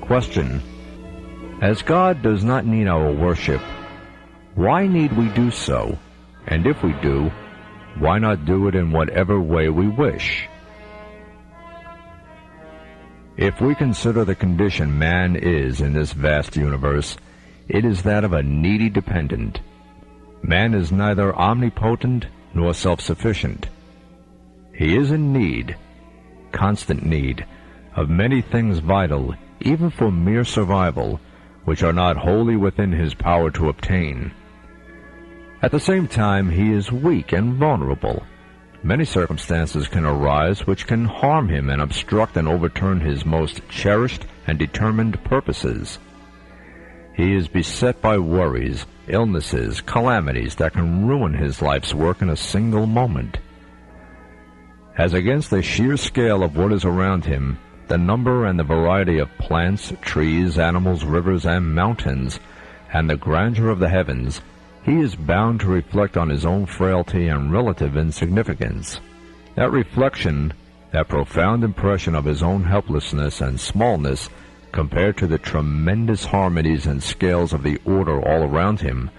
Question: as God does not need our worship, why need we do so? And if we do, why not do it in whatever way we wish? If we consider the condition man is in this vast universe, it is that of a needy dependent. Man is neither omnipotent nor self-sufficient. He is in need, constant need, of many things vital, even for mere survival, which are not wholly within his power to obtain. At the same time, he is weak and vulnerable. Many circumstances can arise which can harm him and obstruct and overturn his most cherished and determined purposes. He is beset by worries, illnesses, calamities that can ruin his life's work in a single moment. As against the sheer scale of what is around him, the number and the variety of plants, trees, animals, rivers, and mountains, and the grandeur of the heavens, he is bound to reflect on his own frailty and relative insignificance. That reflection, that profound impression of his own helplessness and smallness compared to the tremendous harmonies and scales of the order all around him,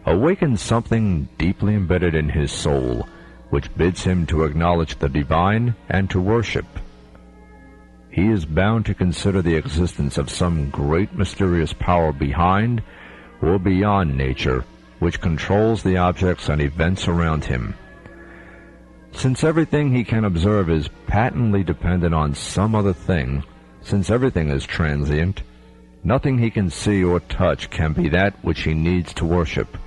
awakens something deeply embedded in his soul, which bids him to acknowledge the divine and to worship. He is bound to consider the existence of some great mysterious power behind or beyond nature, which controls the objects and events around him. Since everything he can observe is patently dependent on some other thing, since everything is transient, nothing he can see or touch can be that which he needs to worship.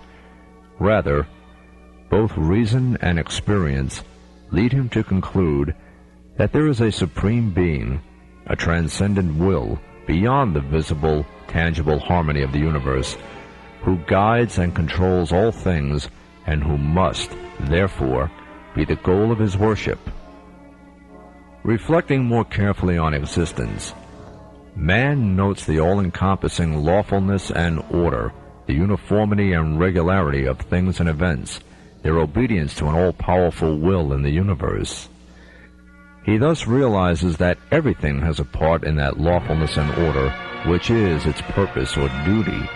Rather, both reason and experience lead him to conclude that there is a supreme being, a transcendent will, beyond the visible, tangible harmony of the universe, who guides and controls all things, and who must, therefore, be the goal of his worship. Reflecting more carefully on existence, man notes the all-encompassing lawfulness and order, the uniformity and regularity of things and events, their obedience to an all-powerful will in the universe. He thus realizes that everything has a part in that lawfulness and order, which is its purpose or duty.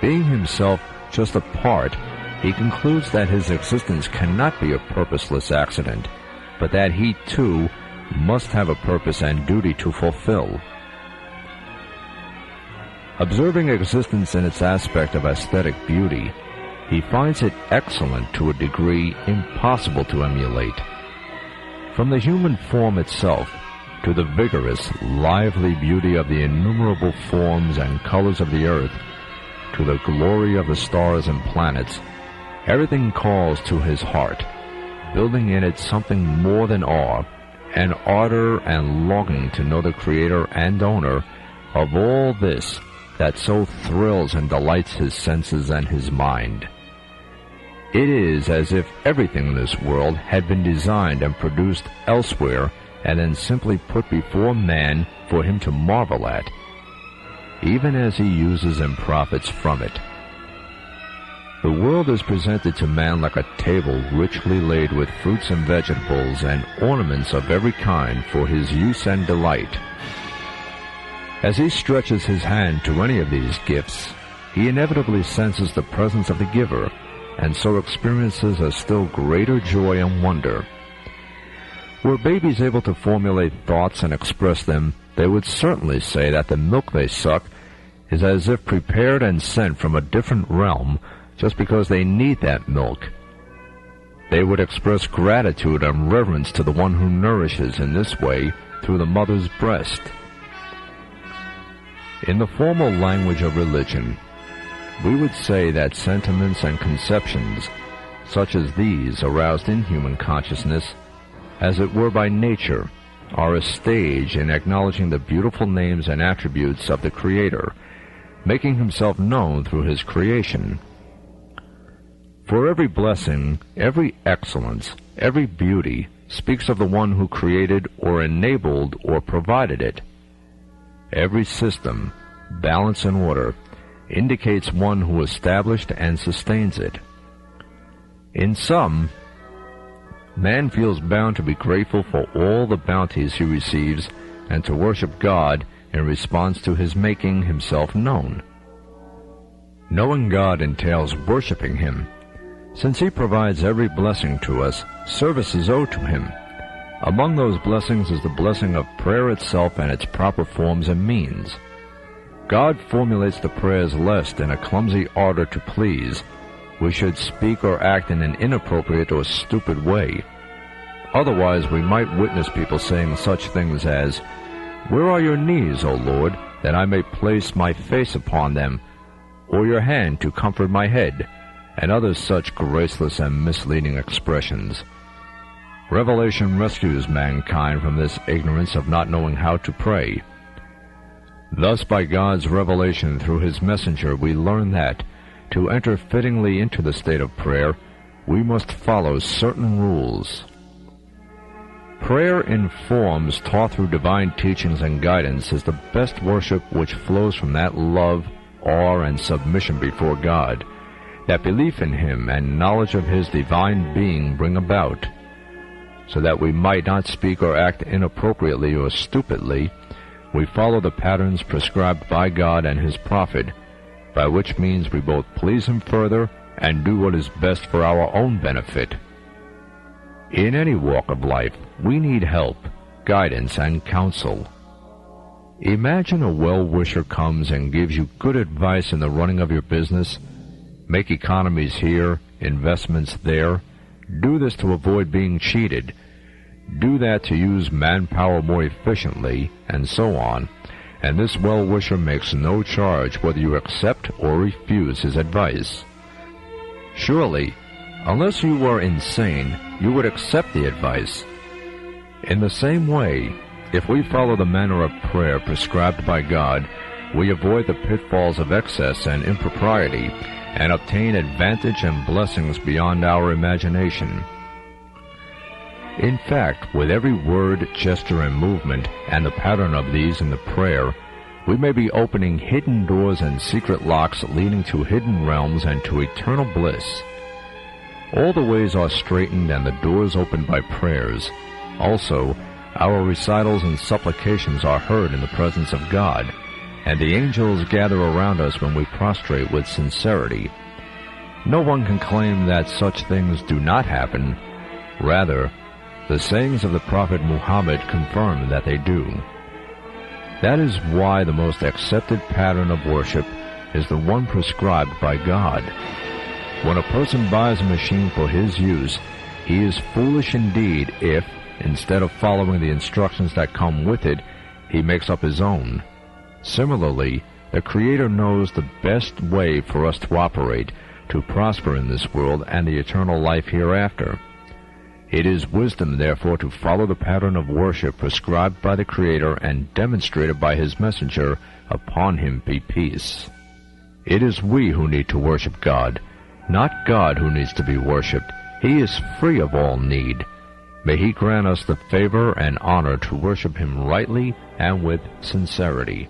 Being himself just a part, he concludes that his existence cannot be a purposeless accident, but that he, too, must have a purpose and duty to fulfill. Observing existence in its aspect of aesthetic beauty, he finds it excellent to a degree impossible to emulate. From the human form itself to the vigorous, lively beauty of the innumerable forms and colors of the earth, to the glory of the stars and planets, everything calls to his heart, building in it something more than awe, an ardor and longing to know the creator and owner of all this that so thrills and delights his senses and his mind. It is as if everything in this world had been designed and produced elsewhere and then simply put before man for him to marvel at, even as he uses and profits from it. The world is presented to man like a table richly laid with fruits and vegetables and ornaments of every kind for his use and delight. As he stretches his hand to any of these gifts, he inevitably senses the presence of the giver, and so experiences a still greater joy and wonder. Were babies able to formulate thoughts and express them, they would certainly say that the milk they suck is as if prepared and sent from a different realm just because they need that milk. They would express gratitude and reverence to the one who nourishes in this way through the mother's breast. In the formal language of religion, we would say that sentiments and conceptions such as these aroused in human consciousness, as it were by nature, are a stage in acknowledging the beautiful names and attributes of the Creator, making himself known through his creation. For every blessing, every excellence, every beauty speaks of the one who created or enabled or provided it. Every system, balance, and order indicates one who established and sustains it. In sum, man feels bound to be grateful for all the bounties he receives and to worship God in response to His making Himself known. Knowing God entails worshiping Him. Since He provides every blessing to us, service is owed to Him. Among those blessings is the blessing of prayer itself and its proper forms and means. God formulates the prayers lest, in a clumsy ardor to please, we should speak or act in an inappropriate or stupid way. Otherwise we might witness people saying such things as, "Where are your knees, O Lord, that I may place my face upon them, or your hand to comfort my head," and other such graceless and misleading expressions. Revelation rescues mankind from this ignorance of not knowing how to pray. Thus, by God's revelation through His messenger, we learn that, to enter fittingly into the state of prayer, we must follow certain rules. Prayer in forms taught through divine teachings and guidance is the best worship which flows from that love, awe, and submission before God, that belief in Him and knowledge of His divine being bring about, so that we might not speak or act inappropriately or stupidly. We follow the patterns prescribed by God and His prophet, by which means we both please Him further and do what is best for our own benefit. In any walk of life, we need help, guidance, and counsel. Imagine a well-wisher comes and gives you good advice in the running of your business. Make economies here, investments there. Do this to avoid being cheated. Do that to use manpower more efficiently, and so on. And this well-wisher makes no charge whether you accept or refuse his advice. Surely, unless you were insane, you would accept the advice. In the same way, if we follow the manner of prayer prescribed by God, we avoid the pitfalls of excess and impropriety, and obtain advantage and blessings beyond our imagination. In fact, with every word, gesture, and movement, and the pattern of these in the prayer, we may be opening hidden doors and secret locks leading to hidden realms and to eternal bliss. All the ways are straightened and the doors opened by prayers. Also, our recitals and supplications are heard in the presence of God, and the angels gather around us when we prostrate with sincerity. No one can claim that such things do not happen. Rather, the sayings of the Prophet Muhammad confirm that they do. That is why the most accepted pattern of worship is the one prescribed by God. When a person buys a machine for his use, he is foolish indeed if, instead of following the instructions that come with it, he makes up his own. Similarly, the Creator knows the best way for us to operate, to prosper in this world and the eternal life hereafter. It is wisdom, therefore, to follow the pattern of worship prescribed by the Creator and demonstrated by His messenger, upon him be peace. It is we who need to worship God, not God who needs to be worshipped. He is free of all need. May He grant us the favor and honor to worship Him rightly and with sincerity.